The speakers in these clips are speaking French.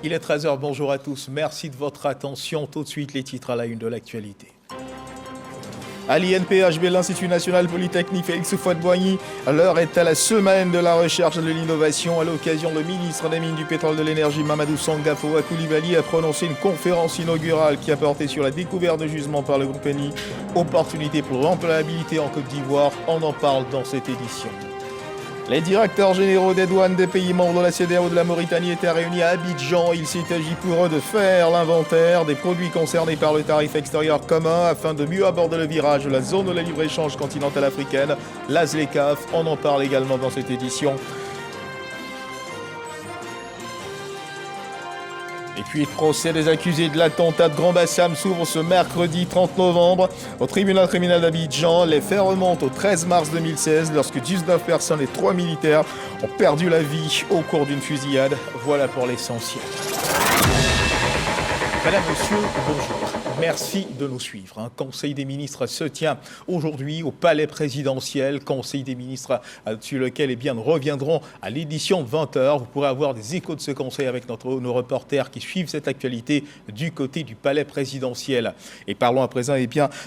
Il est 13 h, bonjour à tous, merci de votre attention. Tout de suite, les titres à la une de l'actualité. À l'INPHB, l'Institut national polytechnique Félix Houphouët-Boigny, l'heure est à la semaine de la recherche et de l'innovation. À l'occasion, le ministre des Mines, du Pétrole et de l'Énergie, Mamadou Sangafoua Coulibaly, a prononcé une conférence inaugurale qui a porté sur la découverte de gisements par le groupe Eni. Opportunité pour l'employabilité en Côte d'Ivoire, on en parle dans cette édition. Les directeurs généraux des douanes des pays membres de la CEDEAO de la Mauritanie étaient réunis à Abidjan. Il s'agit pour eux de faire l'inventaire des produits concernés par le tarif extérieur commun afin de mieux aborder le virage de la zone de la libre-échange continentale africaine, la ZLECAf. On en parle également dans cette édition. Et puis le procès des accusés de l'attentat de Grand Bassam s'ouvre ce mercredi 30 novembre au tribunal criminel d'Abidjan. Les faits remontent au 13 mars 2016 lorsque 19 personnes et 3 militaires ont perdu la vie au cours d'une fusillade. Voilà pour l'essentiel. Madame, Monsieur, bonjour. Merci de nous suivre. Un conseil des ministres se tient aujourd'hui au palais présidentiel. Conseil des ministres sur lequel nous reviendrons à l'édition de 20h. Vous pourrez avoir des échos de ce conseil avec nos reporters qui suivent cette actualité du côté du palais présidentiel. Et parlons à présent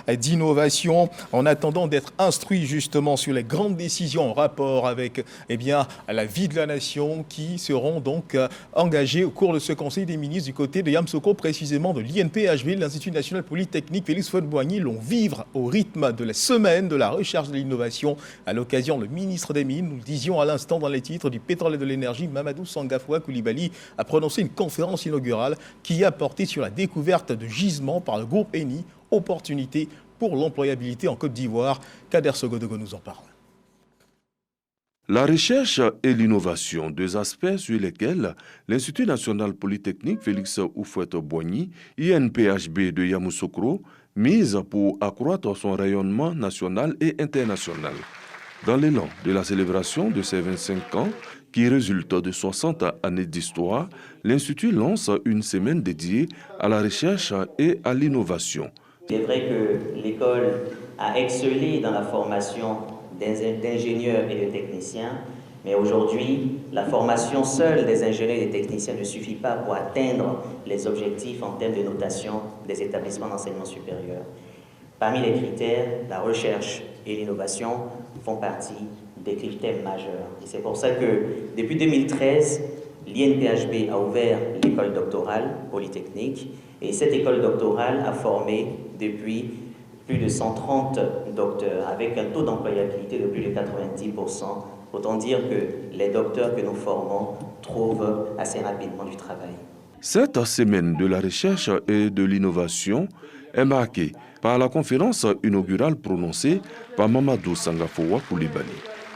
d'innovation en attendant d'être instruits justement sur les grandes décisions en rapport avec la vie de la nation qui seront donc engagées au cours de ce conseil des ministres du côté de Yamoussoukro, précisément de l'INPHB, l'Institut national polytechnique Félix Houphouët-Boigny, l'on vivre au rythme de la semaine de la recherche et de l'innovation. À l'occasion, le ministre des Mines, nous le disions à l'instant dans les titres, du Pétrole et de l'Énergie, Mamadou Sangafoua Coulibaly, a prononcé une conférence inaugurale qui a porté sur la découverte de gisements par le groupe Eni, opportunité pour l'employabilité en Côte d'Ivoire. Kader Sogodogo nous en parle. La recherche et l'innovation, deux aspects sur lesquels l'Institut national polytechnique Félix Houphouët-Boigny, INPHB de Yamoussoukro, mise pour accroître son rayonnement national et international. Dans l'élan de la célébration de ses 25 ans, qui résulte de 60 années d'histoire, l'Institut lance une semaine dédiée à la recherche et à l'innovation. Il est vrai que l'école a excellé dans la formation d'ingénieurs et de techniciens, mais aujourd'hui, la formation seule des ingénieurs et des techniciens ne suffit pas pour atteindre les objectifs en termes de notation des établissements d'enseignement supérieur. Parmi les critères, la recherche et l'innovation font partie des critères majeurs. Et c'est pour ça que, depuis 2013, l'INPHB a ouvert l'école doctorale polytechnique, et cette école doctorale a formé depuis plus de 130 docteurs, avec un taux d'employabilité de plus de 90%. Autant dire que les docteurs que nous formons trouvent assez rapidement du travail. Cette semaine de la recherche et de l'innovation est marquée par la conférence inaugurale prononcée par Mamadou Sangafoua Coulibaly,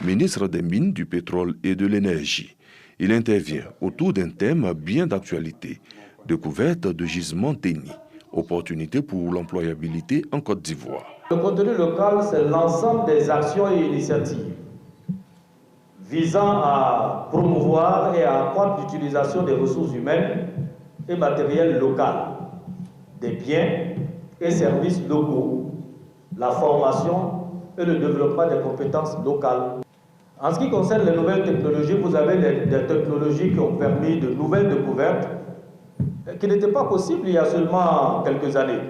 ministre des Mines, du Pétrole et de l'Énergie. Il intervient autour d'un thème bien d'actualité, découverte de gisements d'Eni. Opportunité pour l'employabilité en Côte d'Ivoire. Le contenu local, c'est l'ensemble des actions et initiatives visant à promouvoir et à accroître l'utilisation des ressources humaines et matérielles locales, des biens et services locaux, la formation et le développement des compétences locales. En ce qui concerne les nouvelles technologies, vous avez des technologies qui ont permis de nouvelles découvertes qui n'était pas possible il y a seulement quelques années.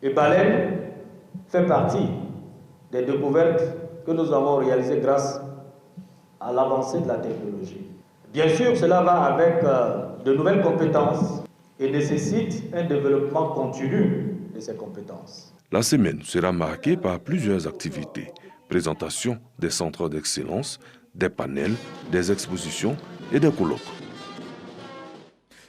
Et baleine fait partie des découvertes que nous avons réalisées grâce à l'avancée de la technologie. Bien sûr, cela va avec de nouvelles compétences et nécessite un développement continu de ces compétences. La semaine sera marquée par plusieurs activités. Présentation des centres d'excellence, des panels, des expositions et des colloques.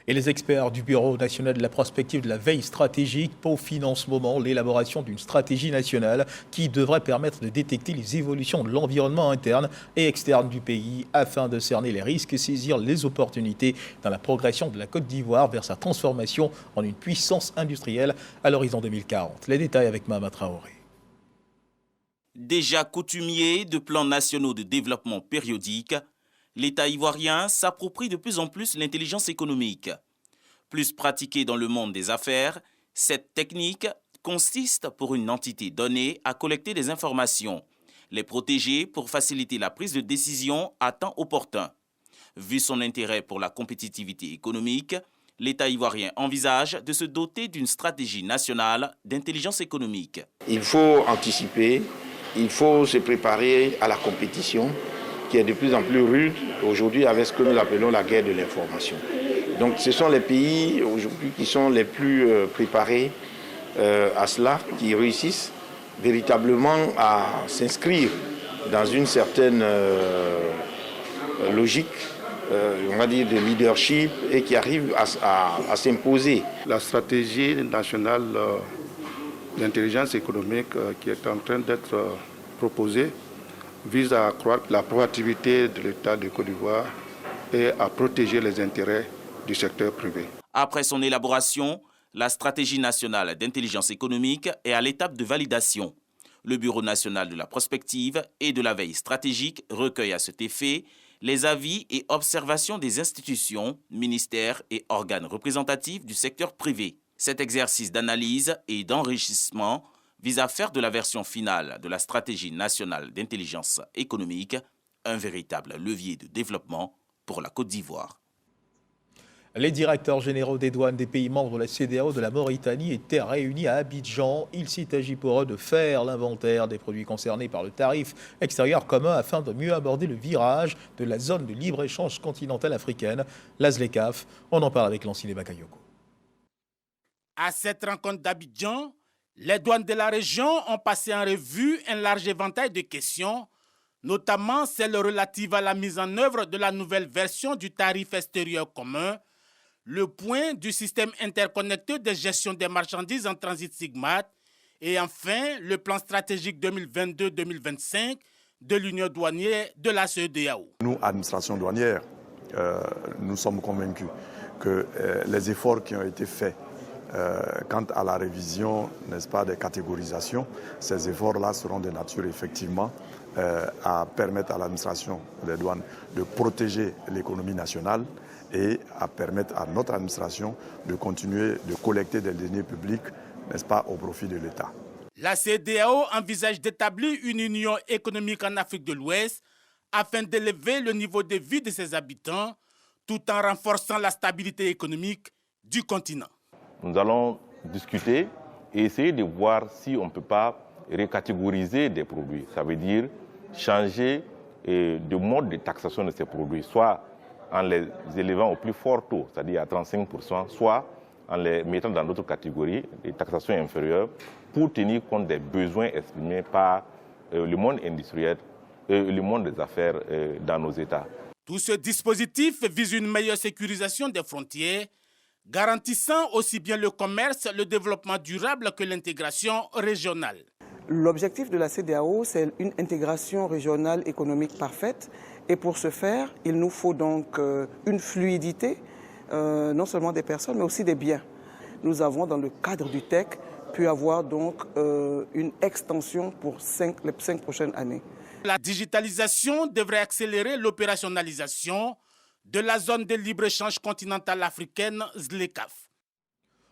Et les experts du Bureau national de la prospective de la veille stratégique peaufinent en ce moment l'élaboration d'une stratégie nationale qui devrait permettre de détecter les évolutions de l'environnement interne et externe du pays afin de cerner les risques et saisir les opportunités dans la progression de la Côte d'Ivoire vers sa transformation en une puissance industrielle à l'horizon 2040. Les détails avec Mahama Traoré. Déjà coutumier de plans nationaux de développement périodiques, l'État ivoirien s'approprie de plus en plus l'intelligence économique. Plus pratiquée dans le monde des affaires, cette technique consiste pour une entité donnée à collecter des informations, les protéger pour faciliter la prise de décision à temps opportun. Vu son intérêt pour la compétitivité économique, l'État ivoirien envisage de se doter d'une stratégie nationale d'intelligence économique. Il faut anticiper, il faut se préparer à la compétition qui est de plus en plus rude aujourd'hui avec ce que nous appelons la guerre de l'information. Donc ce sont les pays aujourd'hui qui sont les plus préparés à cela, qui réussissent véritablement à s'inscrire dans une certaine logique, on va dire, de leadership et qui arrivent à s'imposer. La stratégie nationale d'intelligence économique qui est en train d'être proposée vise à accroître la proactivité de l'État de Côte d'Ivoire et à protéger les intérêts du secteur privé. Après son élaboration, la stratégie nationale d'intelligence économique est à l'étape de validation. Le Bureau national de la prospective et de la veille stratégique recueille à cet effet les avis et observations des institutions, ministères et organes représentatifs du secteur privé. Cet exercice d'analyse et d'enrichissement vise à faire de la version finale de la stratégie nationale d'intelligence économique un véritable levier de développement pour la Côte d'Ivoire. Les directeurs généraux des douanes des pays membres de la CEDEAO de la Mauritanie étaient réunis à Abidjan. Il s'agit pour eux de faire l'inventaire des produits concernés par le tarif extérieur commun afin de mieux aborder le virage de la zone de libre-échange continentale africaine, la ZLECAf. On en parle avec Lancine Bakayoko. À cette rencontre d'Abidjan, les douanes de la région ont passé en revue un large éventail de questions, notamment celles relatives à la mise en œuvre de la nouvelle version du tarif extérieur commun, le point du système interconnecté de gestion des marchandises en transit SIGMAT et enfin le plan stratégique 2022-2025 de l'Union douanière de la CEDEAO. Nous, administration douanière, nous sommes convaincus que les efforts qui ont été faits quant à la révision, n'est-ce pas, des catégorisations, ces efforts-là seront de nature effectivement à permettre à l'administration des douanes de protéger l'économie nationale et à permettre à notre administration de continuer de collecter des deniers publics, n'est-ce pas, au profit de l'État. La CEDEAO envisage d'établir une union économique en Afrique de l'Ouest afin d'élever le niveau de vie de ses habitants tout en renforçant la stabilité économique du continent. Nous allons discuter et essayer de voir si on ne peut pas recatégoriser des produits. Ça veut dire changer de mode de taxation de ces produits, soit en les élevant au plus fort taux, c'est-à-dire à 35%, soit en les mettant dans d'autres catégories, des taxations inférieures, pour tenir compte des besoins exprimés par le monde industriel et le monde des affaires dans nos États. Tout ce dispositif vise une meilleure sécurisation des frontières, garantissant aussi bien le commerce, le développement durable que l'intégration régionale. L'objectif de la CEDEAO, c'est une intégration régionale économique parfaite. Et pour ce faire, il nous faut donc une fluidité, non seulement des personnes, mais aussi des biens. Nous avons, dans le cadre du TEC, pu avoir donc une extension pour les 5 prochaines années. La digitalisation devrait accélérer l'opérationnalisation de la zone de libre-échange continentale africaine ZLECAf.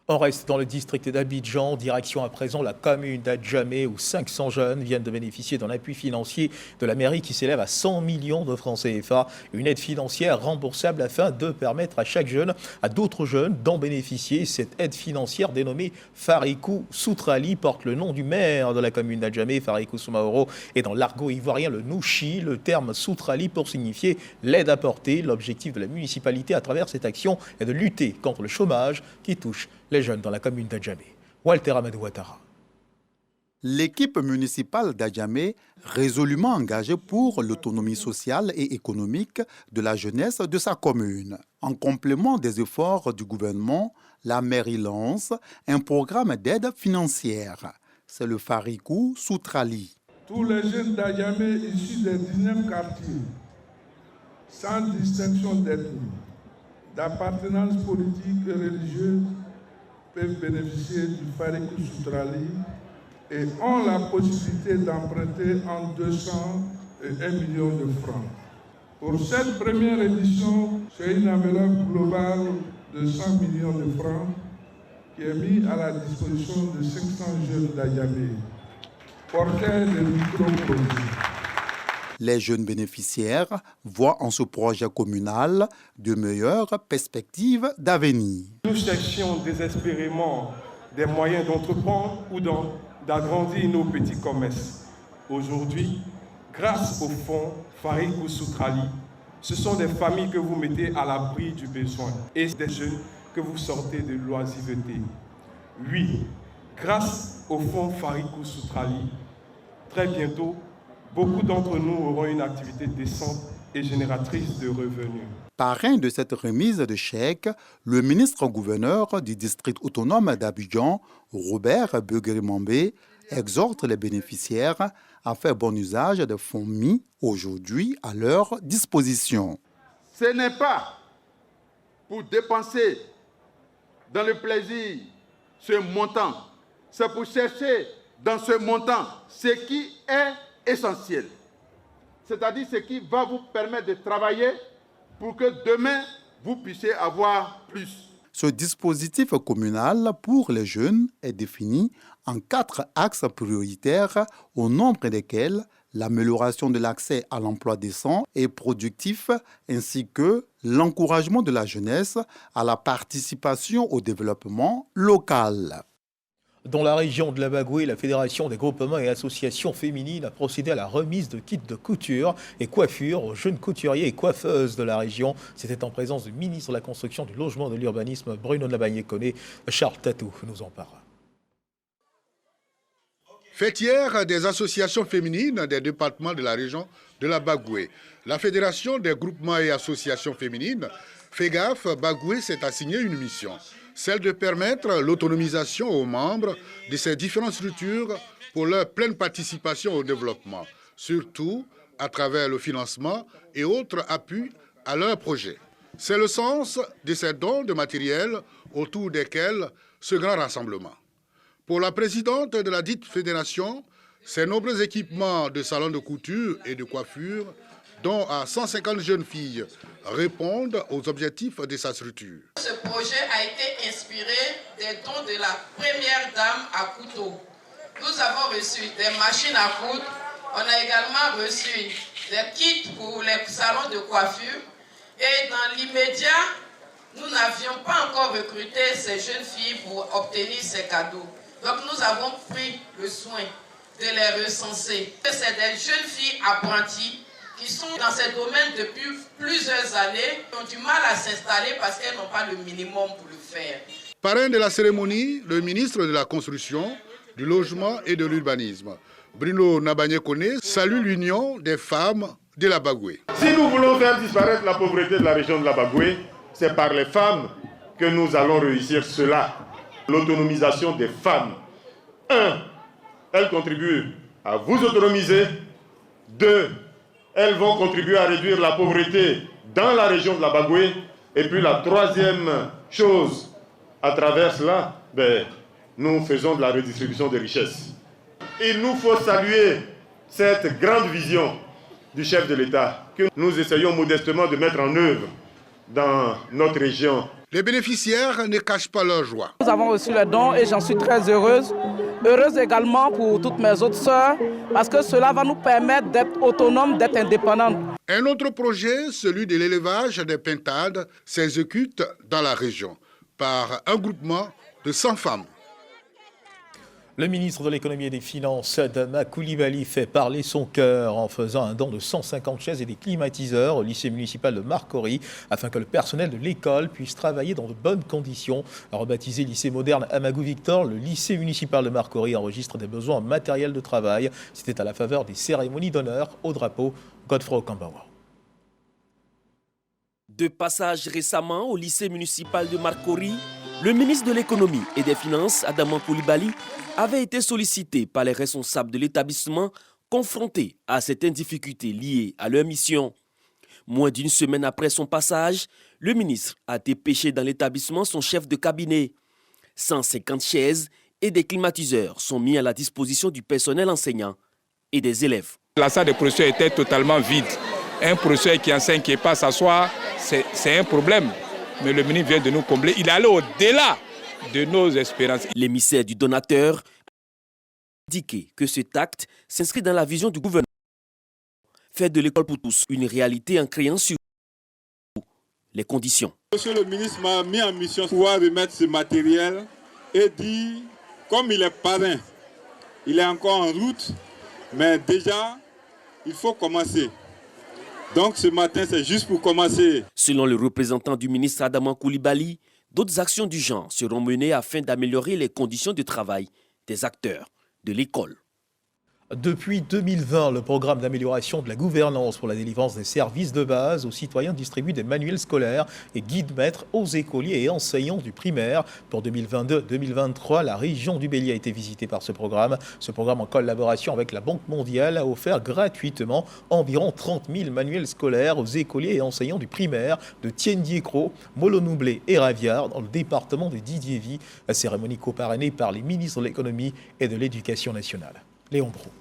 On reste dans le district d'Abidjan, direction à présent la commune d'Adjamé où 500 jeunes viennent de bénéficier d'un appui financier de la mairie qui s'élève à 100 millions de francs CFA. Une aide financière remboursable afin de permettre à chaque jeune, à d'autres jeunes d'en bénéficier. Cette aide financière dénommée Farikou Soutrali porte le nom du maire de la commune d'Adjamé, Farikou Soumaoro, et dans l'argot ivoirien le Nouchi, le terme Soutrali pour signifier l'aide apportée. L'objectif de la municipalité à travers cette action est de lutter contre le chômage qui touche les jeunes dans la commune d'Adjamé. Walter Amadou Ouattara. L'équipe municipale d'Adjamé, résolument engagée pour l'autonomie sociale et économique de la jeunesse de sa commune. En complément des efforts du gouvernement, la mairie lance un programme d'aide financière. C'est le Farikou Soutrali. Tous les jeunes d'Adjamé issus des 19 quartiers, sans distinction d'ethnie, d'appartenance politique et religieuse, peuvent bénéficier du Farikou Soutrali et ont la possibilité d'emprunter en 200 et 1 million de francs. Pour cette première édition, c'est une enveloppe globale de 100 millions de francs qui est mise à la disposition de 500 jeunes d'Adjamé, porteurs de micro-projets. Les jeunes bénéficiaires voient en ce projet communal de meilleures perspectives d'avenir. Nous cherchions désespérément des moyens d'entreprendre ou d'agrandir nos petits commerces. Aujourd'hui, grâce au fonds Farikou Soutrali, ce sont des familles que vous mettez à l'abri du besoin et des jeunes que vous sortez de l'oisiveté. Oui, grâce au fonds Farikou Soutrali, très bientôt, beaucoup d'entre nous auront une activité décente et génératrice de revenus. Parrain de cette remise de chèques, le ministre-gouverneur du district autonome d'Abidjan, Robert Beguerimambé, exhorte les bénéficiaires à faire bon usage des fonds mis aujourd'hui à leur disposition. Ce n'est pas pour dépenser dans le plaisir ce montant, c'est pour chercher dans ce montant ce qui est essentiel, c'est-à-dire ce qui va vous permettre de travailler pour que demain, vous puissiez avoir plus. Ce dispositif communal pour les jeunes est défini en 4 axes prioritaires, au nombre desquels l'amélioration de l'accès à l'emploi décent et productif, ainsi que l'encouragement de la jeunesse à la participation au développement local. Dans la région de la Bagoué, la Fédération des groupements et associations féminines a procédé à la remise de kits de couture et coiffure aux jeunes couturiers et coiffeuses de la région. C'était en présence du ministre de la Construction, du Logement et de l'Urbanisme, Bruno Nabagné-Koné. Charles Tatou nous en parle. Fêtière des associations féminines des départements de la région de la Bagoué, la Fédération des groupements et associations féminines, FEGAF Bagoué, s'est assigné une mission, celle de permettre l'autonomisation aux membres de ces différentes structures pour leur pleine participation au développement, surtout à travers le financement et autres appuis à leurs projets. C'est le sens de ces dons de matériel autour desquels ce grand rassemblement. Pour la présidente de la dite fédération, ces nombreux équipements de salons de couture et de coiffure, dont à 150 jeunes filles, répondent aux objectifs de sa structure. Ce projet a été inspiré des dons de la première dame à couteau. Nous avons reçu des machines à coudre, on a également reçu des kits pour les salons de coiffure et dans l'immédiat, nous n'avions pas encore recruté ces jeunes filles pour obtenir ces cadeaux. Donc nous avons pris le soin de les recenser. C'est des jeunes filles apprenties qui sont dans ces domaines depuis plusieurs années, qui ont du mal à s'installer parce qu'elles n'ont pas le minimum pour le faire. Parrain de la cérémonie, le ministre de la Construction, du Logement et de l'Urbanisme, Bruno Nabagné-Koné, salue l'union des femmes de la Bagoué. Si nous voulons faire disparaître la pauvreté de la région de la Bagoué, c'est par les femmes que nous allons réussir cela. L'autonomisation des femmes. 1. Elles contribuent à vous autonomiser. 2. Elles vont contribuer à réduire la pauvreté dans la région de la Bagoué. Et puis la troisième chose, à travers cela, nous faisons de la redistribution des richesses. Il nous faut saluer cette grande vision du chef de l'État que nous essayons modestement de mettre en œuvre dans notre région. Les bénéficiaires ne cachent pas leur joie. Nous avons reçu les dons et j'en suis très heureuse. Heureuse également pour toutes mes autres sœurs parce que cela va nous permettre d'être autonomes, d'être indépendantes. Un autre projet, celui de l'élevage des pintades, s'exécute dans la région par un groupement de 100 femmes. Le ministre de l'économie et des finances, Adama Coulibaly, fait parler son cœur en faisant un don de 150 chaises et des climatiseurs au lycée municipal de Marcory afin que le personnel de l'école puisse travailler dans de bonnes conditions. Rebaptisé lycée moderne Amagou Victor, le lycée municipal de Marcory enregistre des besoins matériels de travail. C'était à la faveur des cérémonies d'honneur au drapeau Godefroy Kambawa. De passage récemment au lycée municipal de Marcory, le ministre de l'économie et des finances, Adama Coulibaly, avait été sollicité par les responsables de l'établissement confrontés à certaines difficultés liées à leur mission. Moins d'une semaine après son passage, le ministre a dépêché dans l'établissement son chef de cabinet. 150 chaises et des climatiseurs sont mis à la disposition du personnel enseignant et des élèves. La salle de professeurs était totalement vide. Un professeur qui enseigne qui n'est pas s'asseoir, c'est un problème. Mais le ministre vient de nous combler. Il est allé au-delà de nos espérances. L'émissaire du donateur a indiqué que cet acte s'inscrit dans la vision du gouvernement. faire de l'école pour tous une réalité en créant sur les conditions. Monsieur le ministre m'a mis en mission pour pouvoir remettre ce matériel et dit, comme il est parrain, il est encore en route, mais déjà, il faut commencer. Donc ce matin, c'est juste pour commencer. Selon le représentant du ministre Adama Coulibaly, d'autres actions du genre seront menées afin d'améliorer les conditions de travail des acteurs de l'école. Depuis 2020, le programme d'amélioration de la gouvernance pour la délivrance des services de base aux citoyens distribue des manuels scolaires et guides maîtres aux écoliers et enseignants du primaire. Pour 2022-2023, la région du Bélier a été visitée par ce programme. Ce programme, en collaboration avec la Banque mondiale, a offert gratuitement environ 30 000 manuels scolaires aux écoliers et enseignants du primaire de Tiendiécro, Molonoublé et Raviard dans le département de Didiévy. La cérémonie co-parrainée par les ministres de l'économie et de l'éducation nationale. Léon Brou.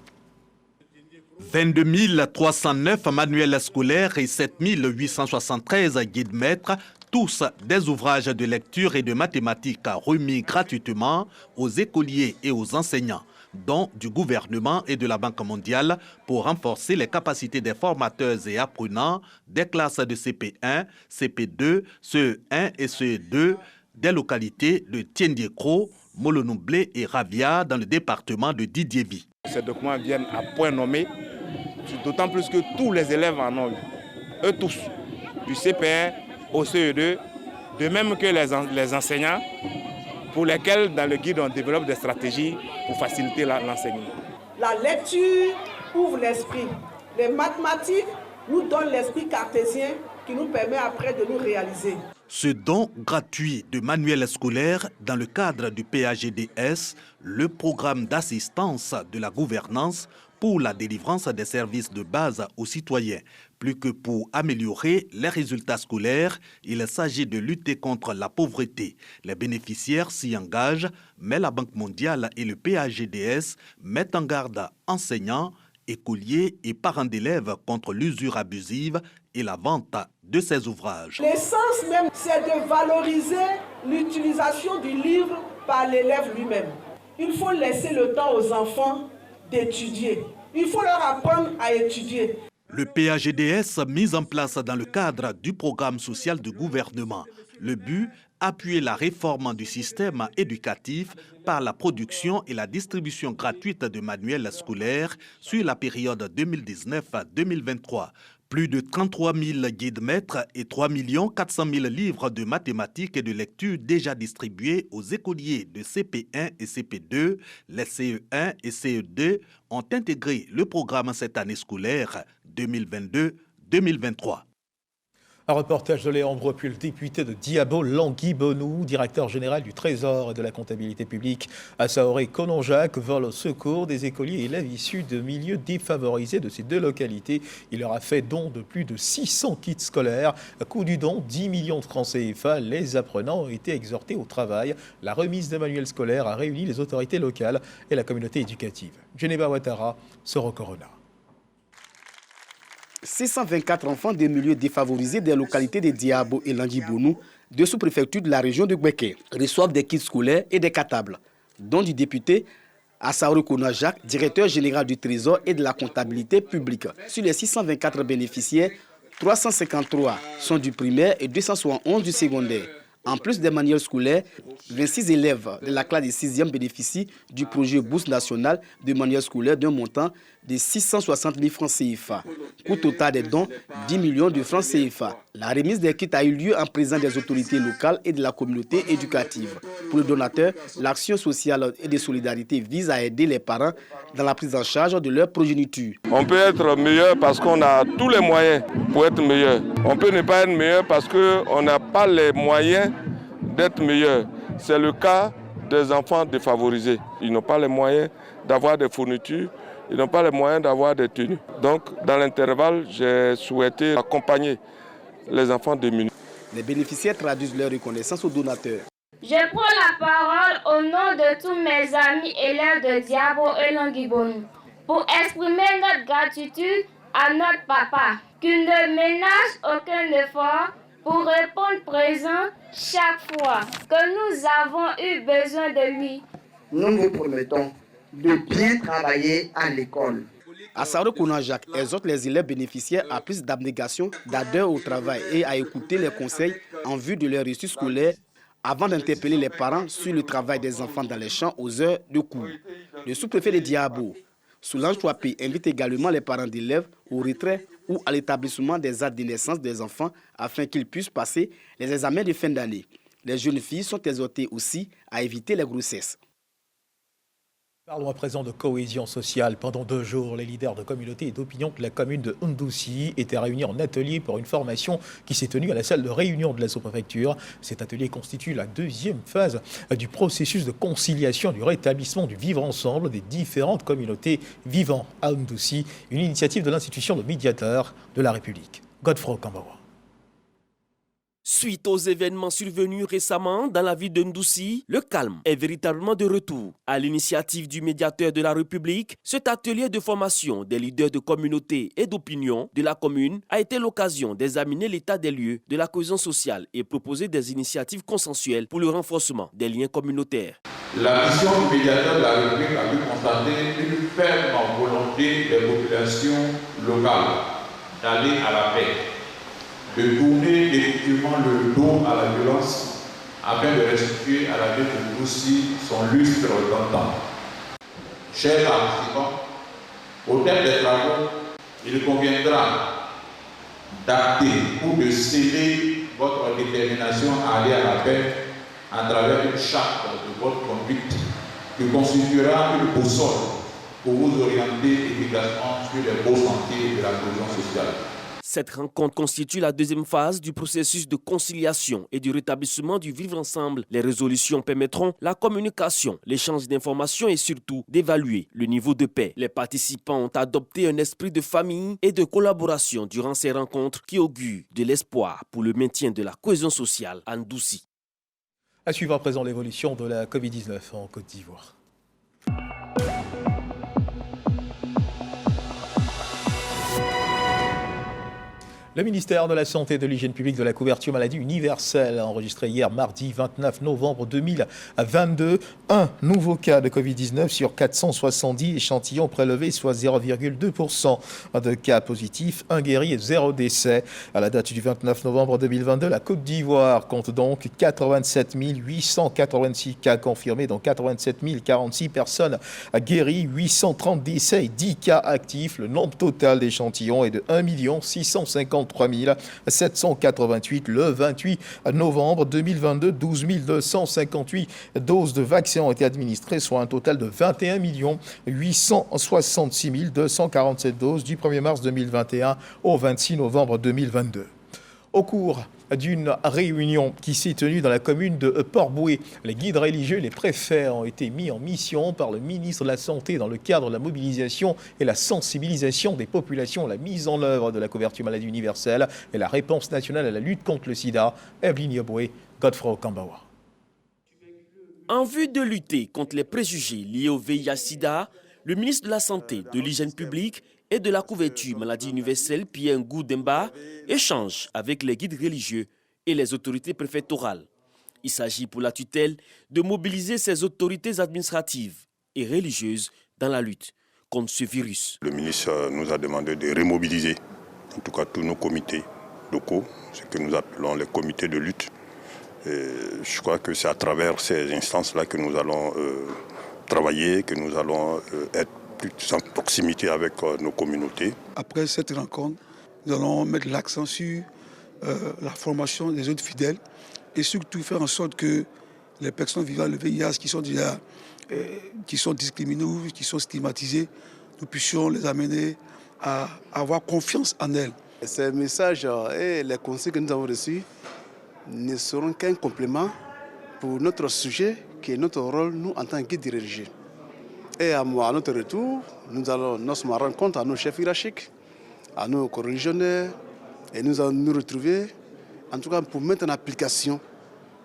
22 309 manuels scolaires et 7 873 guides maîtres, tous des ouvrages de lecture et de mathématiques remis gratuitement aux écoliers et aux enseignants, dont du gouvernement et de la Banque mondiale pour renforcer les capacités des formateurs et apprenants des classes de CP1, CP2, CE1 et CE2 des localités de Tiendiécro, Molonoublé et Ravia dans le département de Didiévy. Ces documents viennent à point nommé, d'autant plus que tous les élèves en ont eu, eux tous, du CP1 au CE2, de même que les enseignants, pour lesquels dans le guide on développe des stratégies pour faciliter l'enseignement. La lecture ouvre l'esprit, les mathématiques nous donnent l'esprit cartésien qui nous permet après de nous réaliser. Ce don gratuit de manuels scolaires dans le cadre du PAGDS, le programme d'assistance de la gouvernance pour la délivrance des services de base aux citoyens. Plus que pour améliorer les résultats scolaires, il s'agit de lutter contre la pauvreté. Les bénéficiaires s'y engagent, mais la Banque mondiale et le PAGDS mettent en garde enseignants, écoliers et parents d'élèves contre l'usure abusive et la vente de ces ouvrages. L'essence même, c'est de valoriser l'utilisation du livre par l'élève lui-même. Il faut laisser le temps aux enfants d'étudier. Il faut leur apprendre à étudier. Le PAGDS mis en place dans le cadre du programme social de gouvernement. Le but, appuyer la réforme du système éducatif par la production et la distribution gratuite de manuels scolaires sur la période 2019-2023. Plus de 33 000 guides maîtres et 3 400 000 livres de mathématiques et de lecture déjà distribués aux écoliers de CP1 et CP2. Les CE1 et CE2 ont intégré le programme cette année scolaire 2022-2023. Un reportage de Léon Brou, puis le député de Diabo, Langui Bonou, directeur général du Trésor et de la comptabilité publique à Saoré-Kononjak, vole au secours des écoliers et élèves issus de milieux défavorisés de ces deux localités. Il leur a fait don de plus de 600 kits scolaires. À coût du don, 10 millions de francs CFA. Les apprenants ont été exhortés au travail. La remise des manuels scolaires a réuni les autorités locales et la communauté éducative. Geneva Ouattara, Soro Corona. 624 enfants des milieux défavorisés des localités de Diabo et Langui-Bonou, deux sous-préfectures de la région de Gbeke, reçoivent des kits scolaires et des cartables, dont du député Assaouri-Kononjak, directeur général du Trésor et de la comptabilité publique. Sur les 624 bénéficiaires, 353 sont du primaire et 271 du secondaire. En plus des manuels scolaires, 26 élèves de la classe de 6e bénéficient du projet Bourse nationale de manuels scolaires d'un montant de 660 000 francs CFA. Coût total des dons, 10 millions de francs CFA. La remise des kits a eu lieu en présence des autorités locales et de la communauté éducative. Pour le donateur, l'action sociale et de solidarité vise à aider les parents dans la prise en charge de leur progéniture. On peut être meilleur parce qu'on a tous les moyens pour être meilleur. On peut ne pas être meilleur parce qu'on n'a pas les moyens d'être meilleur. C'est le cas des enfants défavorisés. Ils n'ont pas les moyens d'avoir des fournitures, ils n'ont pas les moyens d'avoir des tenues. Donc, dans l'intervalle, j'ai souhaité accompagner les enfants démunis. Les bénéficiaires traduisent leur reconnaissance aux donateurs. Je prends la parole au nom de tous mes amis élèves de Diabo et Langui-Bonou pour exprimer notre gratitude à notre papa, qui ne ménage aucun effort pour répondre présent chaque fois que nous avons eu besoin de lui. Nous vous promettons de bien travailler à l'école. Assaro Konajak exhorte les élèves bénéficiaires à plus d'abnégation, d'ardeur au travail et à écouter les conseils en vue de leur réussite scolaire avant d'interpeller les parents sur le travail des enfants dans les champs aux heures de cours. Le sous-préfet de Diabo, Soulange Touapé, invite également les parents d'élèves au retrait ou à l'établissement des actes de naissance des enfants afin qu'ils puissent passer les examens de fin d'année. Les jeunes filles sont exhortées aussi à éviter les grossesses. Parlons à présent de cohésion sociale. Pendant 2 jours, les leaders de communauté et d'opinion de la commune de Ndoussi étaient réunis en atelier pour une formation qui s'est tenue à la salle de réunion de la sous-préfecture. Cet atelier constitue la 2e phase du processus de conciliation du rétablissement du vivre ensemble des différentes communautés vivant à Ndoussi, une initiative de l'institution de médiateur de la République. Godefroy Kambawa. Suite aux événements survenus récemment dans la ville de Ndoussi, le calme est véritablement de retour. À l'initiative du médiateur de la République, cet atelier de formation des leaders de communauté et d'opinion de la commune a été l'occasion d'examiner l'état des lieux de la cohésion sociale et proposer des initiatives consensuelles pour le renforcement des liens communautaires. La mission du médiateur de la République a pu constater une ferme volonté des populations locales d'aller à la paix, de tourner définitivement le dos à la violence afin de restituer à la ville de Ndoussi son lustre d'antan. Chers participants, au terme des travaux, il conviendra d'acter ou de sceller votre détermination à aller à la paix à travers une charte de votre conduite qui constituera une boussole pour vous orienter efficacement sur les beaux sentiers de la cohésion sociale. Cette rencontre constitue la 2e phase du processus de conciliation et du rétablissement du vivre ensemble. Les résolutions permettront la communication, l'échange d'informations et surtout d'évaluer le niveau de paix. Les participants ont adopté un esprit de famille et de collaboration durant ces rencontres qui augurent de l'espoir pour le maintien de la cohésion sociale à Ndoussi. À suivre à présent l'évolution de la Covid-19 en Côte d'Ivoire. Le ministère de la Santé et de l'Hygiène publique de la couverture maladie universelle a enregistré hier mardi 29 novembre 2022 un nouveau cas de Covid-19 sur 470 échantillons prélevés, soit 0,2% de cas positifs, 1 guéri et 0 décès. À la date du 29 novembre 2022, la Côte d'Ivoire compte donc 87 886 cas confirmés, dont 87 046 personnes guéries, 830 décès et 10 cas actifs. Le nombre total d'échantillons est de 1 653 788 le 28 novembre 2022. 12 258 doses de vaccins ont été administrées, soit un total de 21 866 247 doses du 1er mars 2021 au 26 novembre 2022. Au cours d'une réunion qui s'est tenue dans la commune de Port-Bouët, les guides religieux et les préfets ont été mis en mission par le ministre de la Santé dans le cadre de la mobilisation et la sensibilisation des populations, la mise en œuvre de la couverture maladie universelle et la réponse nationale à la lutte contre le sida. Evelyne Yoboué, Godefroy Kambawa. En vue de lutter contre les préjugés liés au VIH-Sida, le ministre de la Santé, de l'Hygiène publique et de la couverture maladie universelle, Pierre Ngou Demba, échange avec les guides religieux et les autorités préfectorales. Il s'agit pour la tutelle de mobiliser ces autorités administratives et religieuses dans la lutte contre ce virus. Le ministre nous a demandé de remobiliser, en tout cas tous nos comités locaux, ce que nous appelons les comités de lutte. Et je crois que c'est à travers ces instances-là que nous allons travailler, que nous allons être plus en proximité avec nos communautés. Après cette rencontre, nous allons mettre l'accent sur la formation des autres fidèles et surtout faire en sorte que les personnes vivant le VIH qui sont discriminées ou qui sont stigmatisées, nous puissions les amener à avoir confiance en elles. Ces messages et les conseils que nous avons reçus ne seront qu'un complément pour notre sujet qui est notre rôle, nous, en tant que guide religieux. Et à notre retour, nous allons nous rendre compte à nos chefs hiérarchiques, à nos coreligionnaires, et nous allons nous retrouver, en tout cas pour mettre en application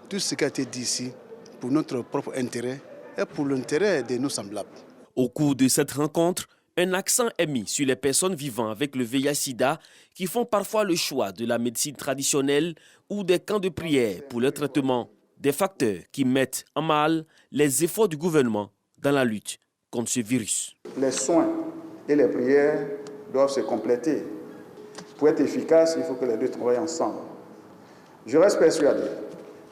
tout ce qui a été dit ici, pour notre propre intérêt et pour l'intérêt de nos semblables. Au cours de cette rencontre, un accent est mis sur les personnes vivant avec le VIH-Sida qui font parfois le choix de la médecine traditionnelle ou des camps de prière pour leur traitement, des facteurs qui mettent en mal les efforts du gouvernement dans la lutte contre ce virus. Les soins et les prières doivent se compléter. Pour être efficace, il faut que les deux travaillent ensemble. Je reste persuadé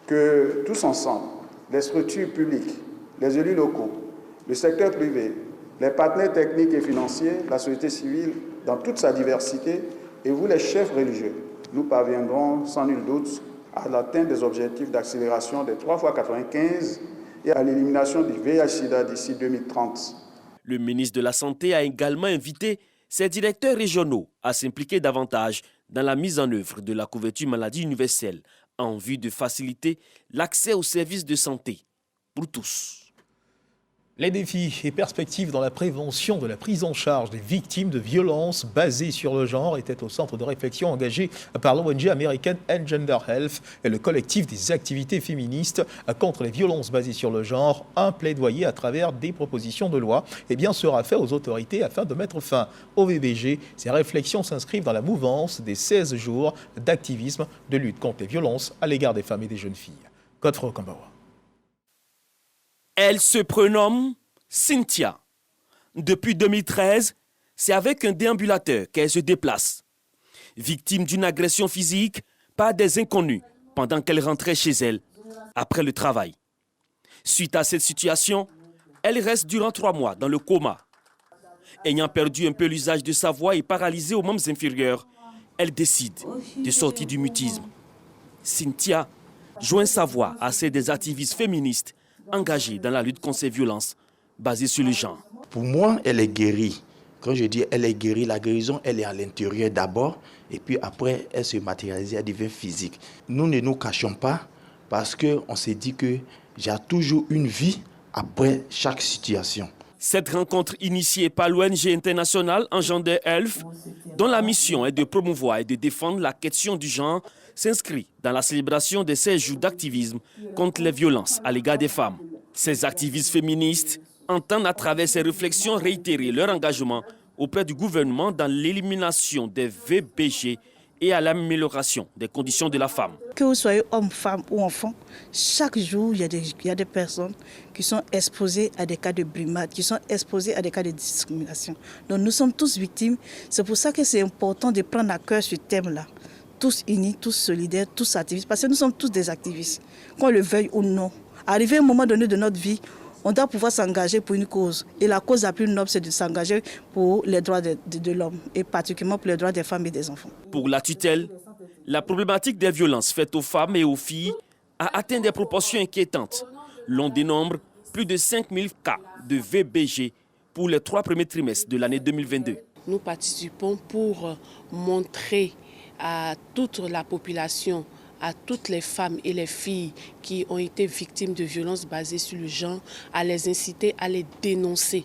que tous ensemble, les structures publiques, les élus locaux, le secteur privé, les partenaires techniques et financiers, la société civile dans toute sa diversité et vous les chefs religieux, nous parviendrons sans nul doute à l'atteinte des objectifs d'accélération des 3x95 et à l'élimination du VIH/SIDA d'ici 2030. Le ministre de la Santé a également invité ses directeurs régionaux à s'impliquer davantage dans la mise en œuvre de la couverture maladie universelle en vue de faciliter l'accès aux services de santé pour tous. Les défis et perspectives dans la prévention de la prise en charge des victimes de violences basées sur le genre étaient au centre de réflexion engagé par l'ONG américaine Engender Health et le collectif des activités féministes contre les violences basées sur le genre. Un plaidoyer à travers des propositions de loi sera fait aux autorités afin de mettre fin au VBG. Ces réflexions s'inscrivent dans la mouvance des 16 jours d'activisme de lutte contre les violences à l'égard des femmes et des jeunes filles. Godefroy Kambawa. Elle se prénomme Cynthia. Depuis 2013, c'est avec un déambulateur qu'elle se déplace. Victime d'une agression physique par des inconnus pendant qu'elle rentrait chez elle après le travail. Suite à cette situation, elle reste durant 3 mois dans le coma. Ayant perdu un peu l'usage de sa voix et paralysée aux membres inférieurs, elle décide de sortir du mutisme. Cynthia joint sa voix à celle des activistes féministes engagée dans la lutte contre ces violences basées sur le genre. Pour moi, elle est guérie. Quand je dis elle est guérie, la guérison, elle est à l'intérieur d'abord, et puis après, elle se matérialise, elle devient physique. Nous ne nous cachons pas parce qu'on s'est dit qu'il y a toujours une vie après chaque situation. Cette rencontre initiée par l'ONG internationale Engender Health, dont la mission est de promouvoir et de défendre la question du genre, s'inscrit dans la célébration des 16 jours d'activisme contre les violences à l'égard des femmes. Ces activistes féministes entendent à travers ces réflexions réitérer leur engagement auprès du gouvernement dans l'élimination des VBG et à l'amélioration des conditions de la femme. Que vous soyez homme, femme ou enfant, chaque jour, il y a des personnes qui sont exposées à des cas de brimade, qui sont exposées à des cas de discrimination. Donc nous sommes tous victimes. C'est pour ça que c'est important de prendre à cœur ce thème-là. Tous unis, tous solidaires, tous activistes, parce que nous sommes tous des activistes, qu'on le veuille ou non. Arrivé à un moment donné de notre vie, on doit pouvoir s'engager pour une cause. Et la cause la plus noble, c'est de s'engager pour les droits de l'homme, et particulièrement pour les droits des femmes et des enfants. Pour la tutelle, la problématique des violences faites aux femmes et aux filles a atteint des proportions inquiétantes. L'on dénombre plus de 5000 cas de VBG pour les 3 premiers trimestres de l'année 2022. Nous participons pour montrer à toute la population, à toutes les femmes et les filles qui ont été victimes de violences basées sur le genre, à les inciter à les dénoncer.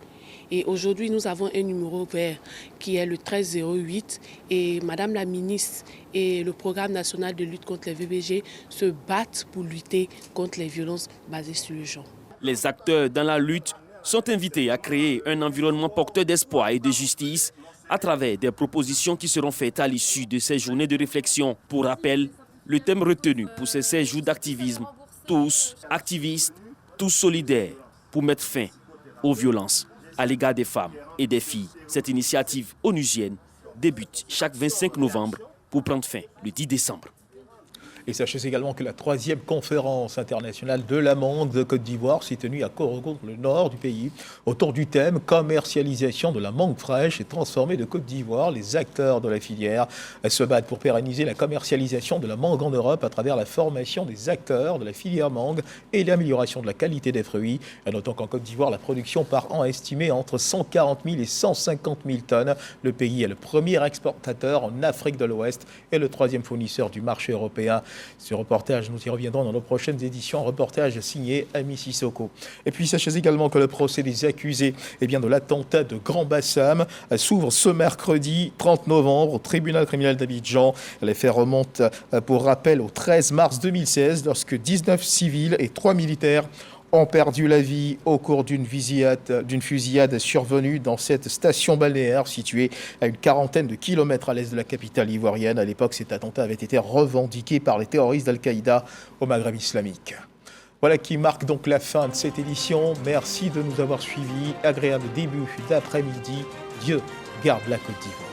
Et aujourd'hui, nous avons un numéro vert qui est le 1308 et Madame la ministre et le programme national de lutte contre les VBG se battent pour lutter contre les violences basées sur le genre. Les acteurs dans la lutte sont invités à créer un environnement porteur d'espoir et de justice à travers des propositions qui seront faites à l'issue de ces journées de réflexion. Pour rappel, le thème retenu pour ces 16 jours d'activisme, tous activistes, tous solidaires, pour mettre fin aux violences à l'égard des femmes et des filles. Cette initiative onusienne débute chaque 25 novembre pour prendre fin le 10 décembre. Et sachez également que la 3e conférence internationale de la mangue de Côte d'Ivoire s'est tenue à Korogo, dans le nord du pays, autour du thème « Commercialisation de la mangue fraîche et transformée de Côte d'Ivoire ». Les acteurs de la filière se battent pour pérenniser la commercialisation de la mangue en Europe à travers la formation des acteurs de la filière mangue et l'amélioration de la qualité des fruits. Notons qu'en Côte d'Ivoire, la production par an est estimée entre 140 000 et 150 000 tonnes. Le pays est le premier exportateur en Afrique de l'Ouest et le 3e fournisseur du marché européen. Ce reportage, nous y reviendrons dans nos prochaines éditions, un reportage signé Ami Sissoko. Et puis sachez également que le procès des accusés de l'attentat de Grand Bassam s'ouvre ce mercredi 30 novembre au tribunal criminel d'Abidjan. Les faits remontent pour rappel au 13 mars 2016 lorsque 19 civils et 3 militaires ont perdu la vie au cours d'une fusillade survenue dans cette station balnéaire située à une quarantaine de kilomètres à l'est de la capitale ivoirienne. À l'époque, cet attentat avait été revendiqué par les terroristes d'Al-Qaïda au Maghreb islamique. Voilà qui marque donc la fin de cette édition. Merci de nous avoir suivis. Agréable début d'après-midi. Dieu garde la Côte d'Ivoire.